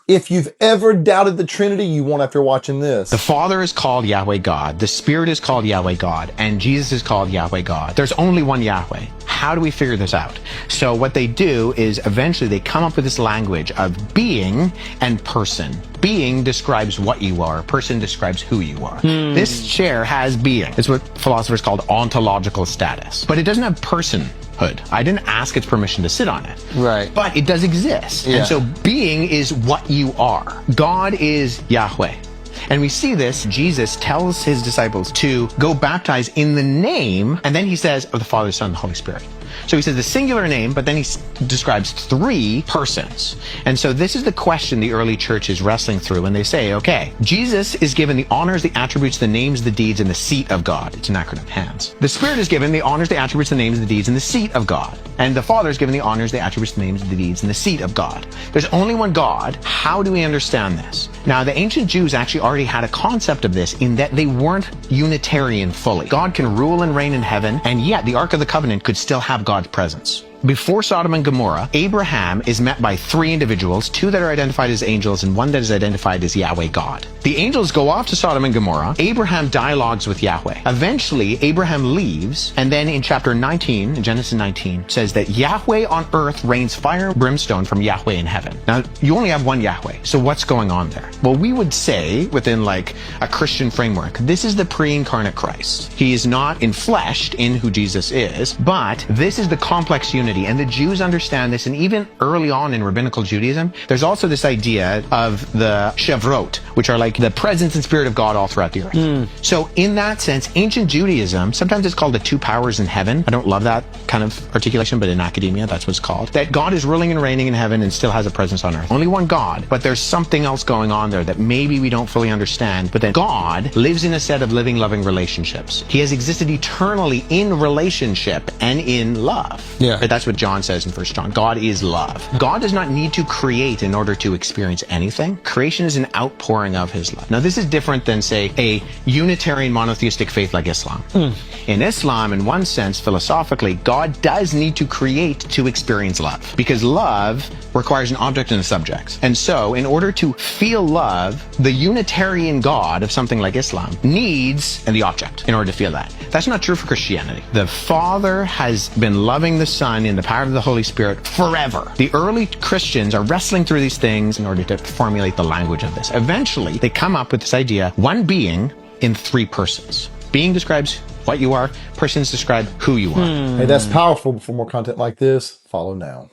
If you've ever doubted the Trinity, you won't after watching this. The Father is called Yahweh God, the Spirit is called Yahweh God, and Jesus is called Yahweh God. There's only one Yahweh. How do we figure this out? So what they do is eventually they come up with this language of being and person. Being describes what you are. Person describes who you are. This chair has being. It's what philosophers call ontological status. But it doesn't have personhood. I didn't ask its permission to sit on it. Right. But it does exist. Yeah. And so being is what you are. God is Yahweh. And we see this, Jesus tells his disciples to go baptize in the name, and then he says, of the Father, Son, and the Holy Spirit. So he says the singular name, but then he describes three persons. And so this is the question the early church is wrestling through when they say, okay, Jesus is given the honors, the attributes, the names, the deeds, and the seat of God. It's an acronym, HANDS. The Spirit is given the honors, the attributes, the names, the deeds, and the seat of God. And the Father is given the honors, the attributes, the names, the deeds, and the seat of God. There's only one God. How do we understand this? Now, the ancient Jews actually already had a concept of this in that they weren't Unitarian fully. God can rule and reign in heaven, and yet the Ark of the Covenant could still have God's presence. Before Sodom and Gomorrah, Abraham is met by three individuals, two that are identified as angels and one that is identified as Yahweh God. The angels go off to Sodom and Gomorrah. Abraham dialogues with Yahweh. Eventually, Abraham leaves, and then in chapter 19, in Genesis 19, says that Yahweh on earth rains fire and brimstone from Yahweh in heaven. Now, you only have one Yahweh, so what's going on there? Well, we would say, within like a Christian framework, this is the pre-incarnate Christ. He is not enfleshed in who Jesus is, but this is the complex unity. And the Jews understand this, and even early on in rabbinical Judaism, there's also this idea of the Shevrot, which are like the presence and spirit of God all throughout the earth. So in that sense, ancient Judaism, sometimes it's called the two powers in heaven. I don't love that kind of articulation, but in academia, that's what it's called. That God is ruling and reigning in heaven and still has a presence on earth. Only one God, but there's something else going on there that maybe we don't fully understand, but that God lives in a set of living, loving relationships. He has existed eternally in relationship and in love. Yeah. That's what John says in 1 John. God is love. God does not need to create in order to experience anything. Creation is an outpouring of his love. Now, this is different than, say, a Unitarian monotheistic faith like Islam. In Islam, in one sense, philosophically, God does need to create to experience love, because love requires an object and a subject. And so, in order to feel love, the Unitarian God of something like Islam needs the object in order to feel that. That's not true for Christianity. The Father has been loving the Son in the power of the Holy Spirit forever. The early Christians are wrestling through these things in order to formulate the language of this. Eventually, they come up with this idea, one being in three persons. Being describes what you are, persons describe who you are. Hey, that's powerful. For more content like this, follow now.